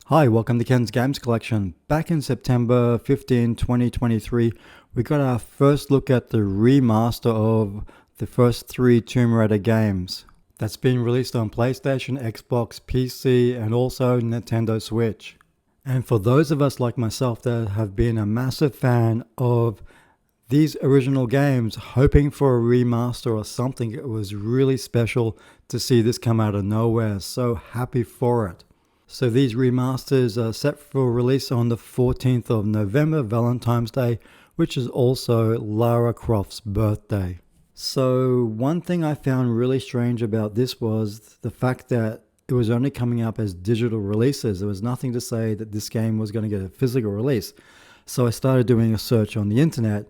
Hi, welcome to Ken's Games Collection. Back in September 15, 2023, we got our first look at the remaster of the first three Tomb Raider games. That's been released on PlayStation, Xbox, PC, and also Nintendo Switch. And for those of us like myself that have been a massive fan of these original games, hoping for a remaster or something, it was really special to see this come out of nowhere. So happy for it. So these remasters are set for release on the 14th of November, Valentine's Day, which is also Lara Croft's birthday. So one thing I found really strange about this was the fact that it was only coming up as digital releases. There was nothing to say that this game was going to get a physical release. So I started doing a search on the internet.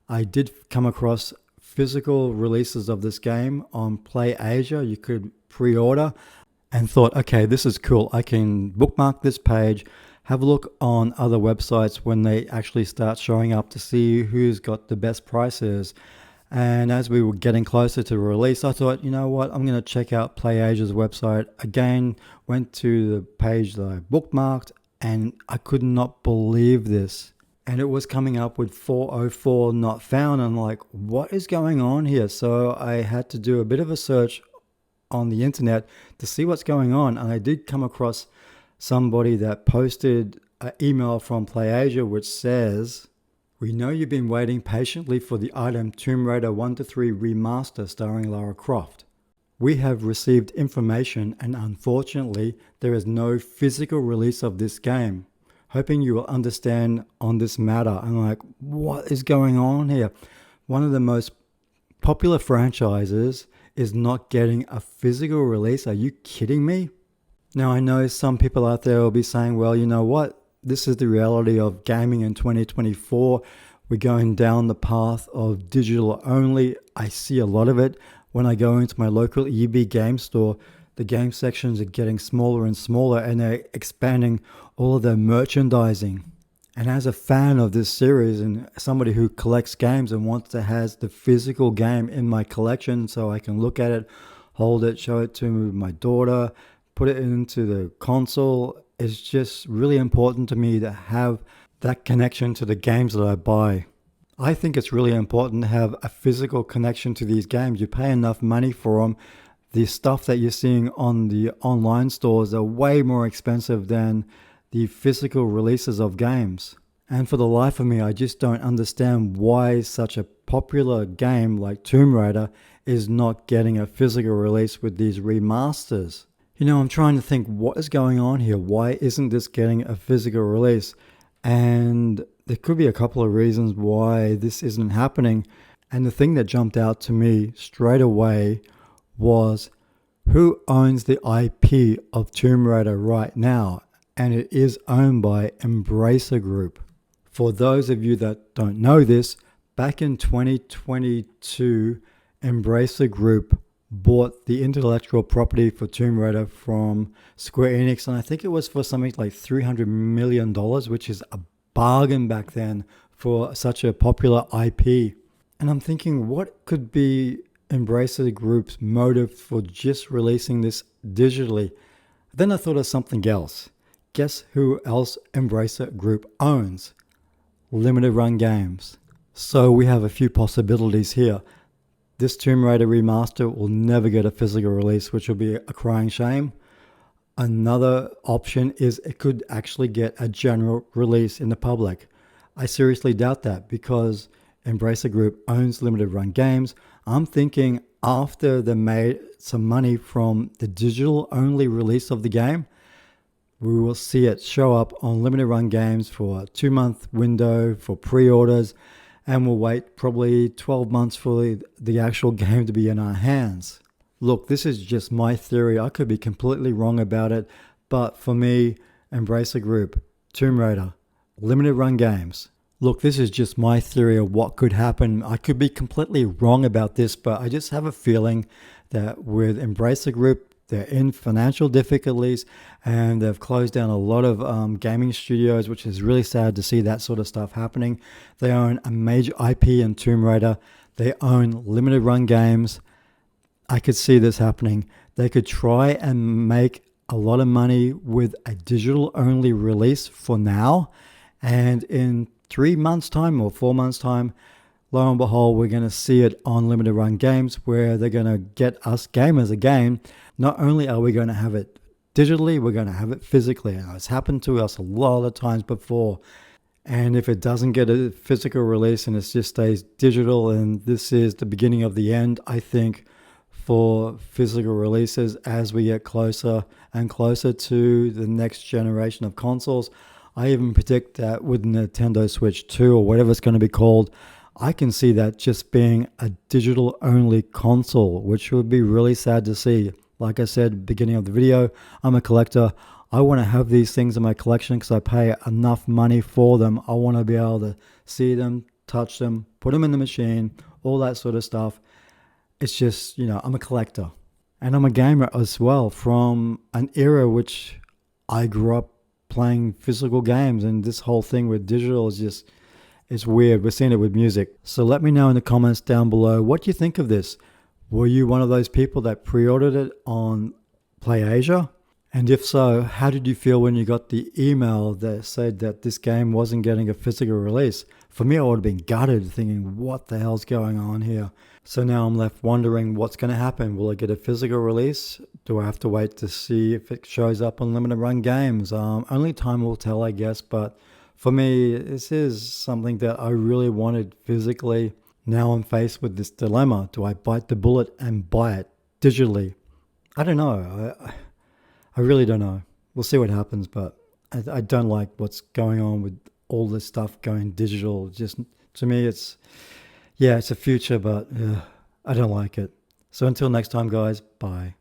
I did come across physical releases of this game on PlayAsia. You could pre-order. And thought, okay, this is cool. I can bookmark this page, have a look on other websites when they actually start showing up to see who's got the best prices. And as we were getting closer to release, I thought, you know what, I'm going to check out PlayAsia's website. Again, went to the page that I bookmarked, and I could not believe this. And it was coming up with 404 not found. I'm like, what is going on here? So I had to do a bit of a search on the internet to see what's going on, and I did come across somebody that posted an email from PlayAsia which says, "We know you've been waiting patiently for the item Tomb Raider 1-3 Remaster starring Lara Croft. We have received information and unfortunately there is no physical release of this game. Hoping you will understand on this matter." I'm like, what is going on here? One of the most popular franchises is not getting a physical release. Are you kidding me? Now, I know some people out there will be saying, well, you know what? This is the reality of gaming in 2024. We're going down the path of digital only. I see a lot of it. When I go into my local EB game store, the game sections are getting smaller and smaller, and they're expanding all of their merchandising. And as a fan of this series and somebody who collects games and wants to have the physical game in my collection so I can look at it, hold it, show it to my daughter, put it into the console, it's just really important to me to have that connection to the games that I buy. I think it's really important to have a physical connection to these games. You pay enough money for them. The stuff that you're seeing on the online stores are way more expensive than the physical releases of games. And for the life of me, I just don't understand why such a popular game like Tomb Raider is not getting a physical release with these remasters. You know, I'm trying to think, what is going on here? Why isn't this getting a physical release? And there could be a couple of reasons why this isn't happening. And the thing that jumped out to me straight away was, who owns the IP of Tomb Raider right now? And it is owned by Embracer Group. For those of you that don't know this, back in 2022, Embracer Group bought the intellectual property for Tomb Raider from Square Enix, and I think it was for something like $300 million, which is a bargain back then for such a popular IP. And I'm thinking, what could be Embracer Group's motive for just releasing this digitally? Then I thought of something else. Guess who else Embracer Group owns? Limited Run Games. So we have a few possibilities here. This Tomb Raider remaster will never get a physical release, which will be a crying shame. Another option is it could actually get a general release in the public. I seriously doubt that because Embracer Group owns Limited Run Games. I'm thinking after they made some money from the digital only release of the game, we will see it show up on Limited Run Games for a 2-month window for pre-orders, and we'll wait probably 12 months for the actual game to be in our hands. Look, this is just my theory. I could be completely wrong about it, but for me, Embracer Group, Tomb Raider, Limited Run Games. Look, this is just my theory of what could happen. I could be completely wrong about this, but I just have a feeling that with Embracer Group, they're in financial difficulties and they've closed down a lot of gaming studios, which is really sad to see that sort of stuff happening. They own a major IP in Tomb Raider. They own Limited Run Games. I could see this happening. They could try and make a lot of money with a digital only release for now. And in 3 months' time or 4 months' time, lo and behold, we're going to see it on limited run games where they're going to get us gamers again. Not only are we going to have it digitally, we're going to have it physically. And it's happened to us a lot of times before. And if it doesn't get a physical release and it just stays digital, and this is the beginning of the end, I think, for physical releases as we get closer and closer to the next generation of consoles. I even predict that with Nintendo Switch 2 or whatever it's going to be called, I can see that just being a digital only console, which would be really sad to see. Like I said, beginning of the video, I'm a collector. I want to have these things in my collection because I pay enough money for them. I want to be able to see them, touch them, put them in the machine, all that sort of stuff. It's just, I'm a collector. And I'm a gamer as well from an era which I grew up playing physical games. And this whole thing with digital is just, it's weird. We're seeing it with music. So let me know in the comments down below, what you think of this? Were you one of those people that pre-ordered it on PlayAsia? And if so, how did you feel when you got the email that said that this game wasn't getting a physical release? For me, I would have been gutted, thinking, what the hell's going on here? So now I'm left wondering what's going to happen. Will it get a physical release? Do I have to wait to see if it shows up on limited run games? Only time will tell, I guess. But for me, this is something that I really wanted physically. Now I'm faced with this dilemma. Do I bite the bullet and buy it digitally? I don't know. I really don't know. We'll see what happens, but I don't like what's going on with all this stuff going digital. Just to me, it's a future, but I don't like it. So until next time, guys, bye.